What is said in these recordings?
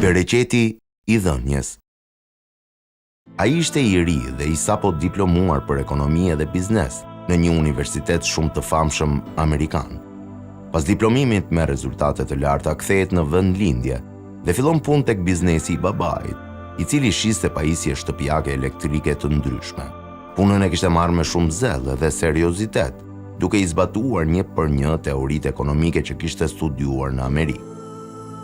Bereqeti i dhënjes. Ai ishte i ri dhe i sapo diplomuar për ekonomi dhe biznes në një universitet shumë të famshëm amerikan. Pas diplomimit me rezultate të larta kthehet në vend lindje dhe fillon punë tek biznesi i babait, i cili shiste pajisje shtëpiake elektrike të ndryshme. Punën e kishte marrë me shumë zell dhe seriozitet, duke i zbatuar një për një teoritë ekonomike që kishte studiuar në Amerikë.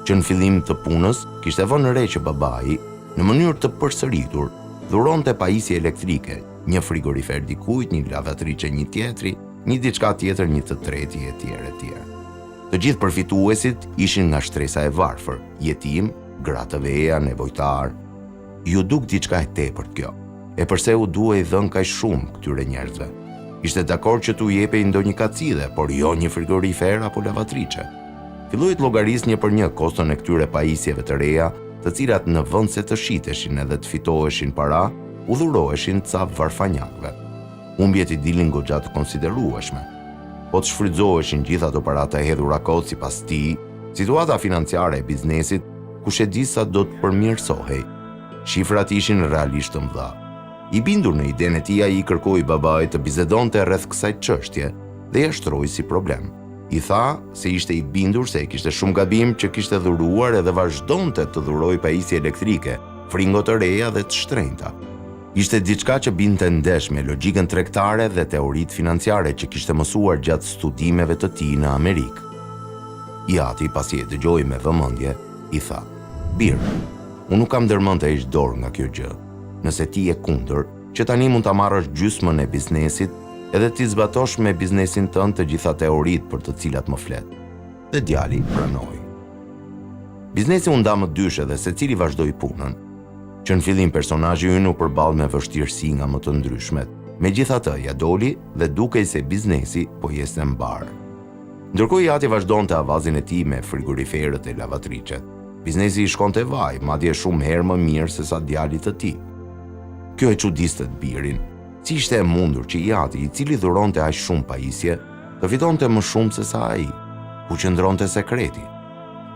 Që në fillim të punës kishte vënë re që babai, në mënyrë të përsëritur, dhuronte pajisje elektrike, një frigorifer dikujt, një lavatriçe një tjetri, një diçka tjetër një të treti etj. Të gjithë përfituesit ishin nga shtresa e varfër, jetim, gra të veja, nevojtar. Ju duk diçka e tepërt kjo. E përse u duhej dhënë kaq shumë këtyre njerëzve? Ishte dakord që t'u jepej ndonjë kacide, por jo një frigorifer apo lavatriçe. Filloi të llogaris një për një koston e këtyre pajisjeve të reja, të cilat në vend se të shiteshin edhe të fitoheshin para, u dhuroheshin ca varfanjakëve. Humbjet i dilin goxha të konsiderueshme. Po të shfrytëzoheshin gjithë ato para të hedhura kot sipas tij, situata financiare e biznesit, kush e di sa do të përmirësohej. Shifrat ishin realisht të mëdha. I bindur në idenë e tij, ai i kërkoi babait të bisedonte rreth kësaj çështje dhe ja shtroi si problem. I tha se ishte i bindur se e kishte shumë gabim që kishte dhuruar edhe vazhdonte të dhuroj pajisje elektrike, fringo të reja dhe të shtrenjta. Ishte diçka që binte ndesh me logjikën tregtare dhe teoritë financiare që kishte mësuar gjatë studimeve të tij në Amerikë. I ati, pasi e dëgjoi me vëmendje, i tha: "Birë, unë nuk kam ndërmend të heq dorë nga kjo gjë. Nëse ti je kundër, që tani mund ta marrësh gjysmën e biznesit edhe ti zbatosh me biznesin tënd të gjitha teoritë për të cilat më flet." Dhe djali pranoi. Biznesi u nda më dysh dhe secili vazhdoi punën. Që në fillim personazhi ynë u përball me vështirësi nga më të ndryshmet. Megjithatë, ja doli dhe dukej se biznesi po jeste mbar. Ndërkohë i ati vazhdonte avazin e tij me frigoriferët e lavatriçet. Biznesi i shkonte vaj, madje shumë herë më mirë se sa djalit të tij. Kjo e çudiste të birin. Si ishte e mundur që i ati, i cili dhuronte aq shumë pajisje, të fitonte më shumë se sa ai? Ku qëndronte sekreti?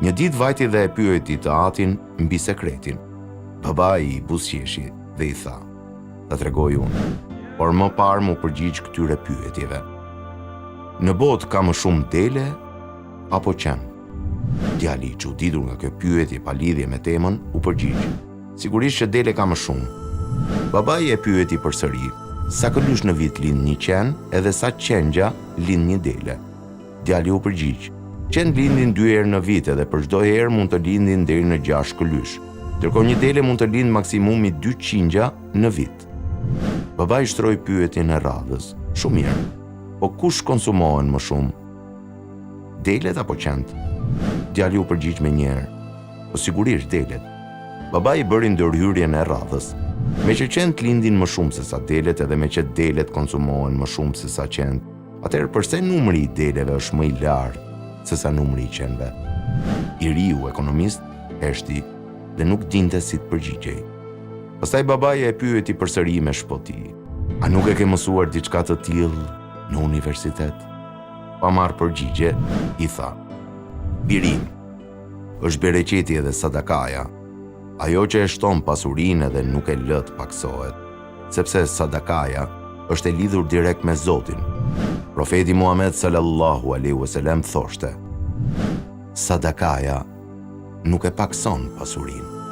Një ditë vajti dhe e pyeti të atin mbi sekretin. Babai i buzëqeshi dhe i tha: "Ta tregoj unë." Por më parë mu përgjigj këtyre pyetjeve: "Në botë ka më shumë dele apo qen?" Djali i çuditur nga kjo pyetje pa lidhje me temën u përgjigj: "Sigurisht që dele ka më shumë." Babai e pyeti përsëri: "Sa këlysh në vit lind një qen edhe sa qengja lind një dele?" Djali u përgjigj: "Qen lindin 2 herë në vit edhe për çdo herë mund të lindin deri në 6 këlysh. Ndërkohë një dele mund të lind maksimumi 2 qingja në vit." Babai shtroi pyetjen e radhës: "Shumë mirë. Po kush konsumohen më shumë? Delet apo qent?" Djali u përgjigj me njëherë: "Po sigurisht delet." Babai i bëri ndërhyrjen e radhës: "Me që qent lindin më shumë se sa delet edhe me që delet konsumohen më shumë se sa qent, atëherë përse numri i deleve është më i lartë se sa numri i qenve?" I riu ekonomist heshti dhe nuk dinte si të përgjigjej. Pastaj babai e pyeti përsëri me shpoti: "A nuk e ke mësuar diçka të tillë në universitet?" Pa marrë përgjigje, i tha: "Birim, është bereqeti edhe sadakaja, ajo që e shton pasurinë edhe nuk e lë të paksohet, sepse sadakaja është e lidhur direkt me Zotin. Profeti Muhammed sallallahu alaihi wasallam thoshte: Sadakaja nuk e pakson pasurinë."